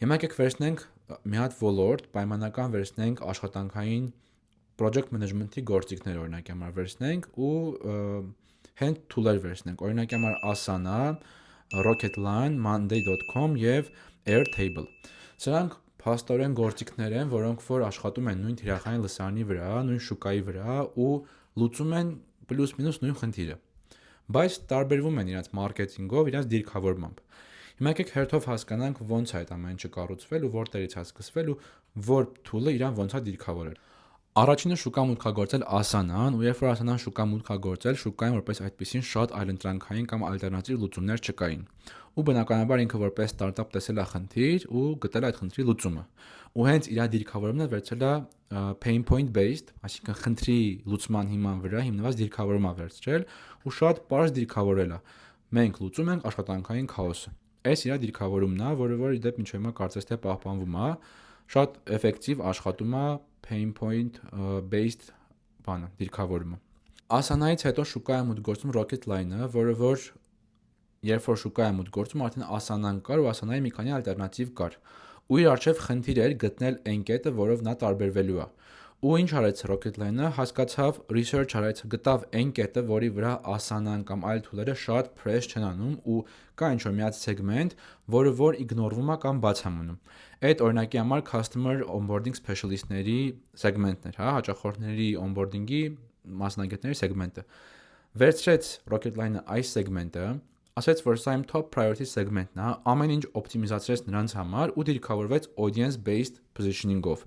Հիմա եկեք վերցնենք մի հատ ոլորտ, պայմանական վերցնենք աշխատանքային project management-ի գործիքներ օրինակի համար վերցնենք ու hand tool-եր վերցնենք։ Օրինակի համար Asana, Rocketline, Monday.com եւ Airtable։ Սրանք փաստորեն գործիքներ են, որոնք որ աշխատում են նույն թիրախային լսարանի վրա, նույն շուկայի վրա ու լուծում են պլյուս-մինուս նույն խնդիրը։ Բայց տարբերվում են իրենց մարքեթինգով, իրենց դիրքավորմամբ։ Հիմա եկեք հերթով հասկանանք ոնց է այդ ամեն ինչը կառուցվել ու որտեղից է սկսվել ու որ tool-ը իրան ոնց է դիրքավորել։ Առաջինը շուկա մուտքագործել Asana-ն ու երբ որ Asana-ն շուկա մուտքագործել, շուկային որպես այդպեսին շատ այլընտրանքային կամ ալտերնատիվ լուծումներ չկային։ Ու բնականաբար ինքը որպես ստարտափ տեսել է խնդիր ու գտել այդ խնդրի լուծումը։ Ու հենց իր դիրքավորումն վերցել է pain point based, այսինքն խնդրի լուծման հիման վրա հիմնված դիրքավորում է վերցրել ու շատ པարզ դիրքավորել է։ Մենք լուծում ենք աշխատանքային քաոսը։ Այս իր դիրքավորումն է, որը որ իդեպ ինչ հիմա կարծես թե պահպանվում է, շատ էֆեկտիվ աշխատում է pain point based դիրքավորումը։ Asana-ից հետո շուկա է մուտք գործում Rocketline-ը, որը որ երբ որ շուկա է մուտք գործում, արդեն Asana-ն կար ու Asana-ի մի քանի ալտերնատիվ կար։ Ու իր առջև խնդիր էր գտնել այն կետը, որով նա տարբերվելու է։ Ու ինչ արեց Rocketline-ը, հասկացավ, research արեց, գտավ այն կետը, որի վրա Asana-ն կամ այլ tool-երը շատ press չեն անում ու կա ինչ-որ մի հատ segment, որը որ իգնորվում է կամ բաց է մնում։ Այդ օրինակի համար customer onboarding specialist-ների segment-ներ, հա, հաճախորդների onboarding-ի մասնագետների segment-ը։ Վերցրեց Rocketline-ը այս segment-ը, ասաց, որ սա իմ top priority segment-ն է, ամեն ինչ օպտիմիզացրեց նրանց համար ու դիրքավորվեց audience based positioning-ով։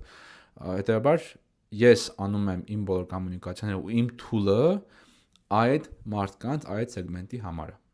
Հետևաբար ես անում եմ իմ բոլոր կոմունիկացիաները ու իմ tool-ը այդ մարդկանց, այդ segment-ի համար է։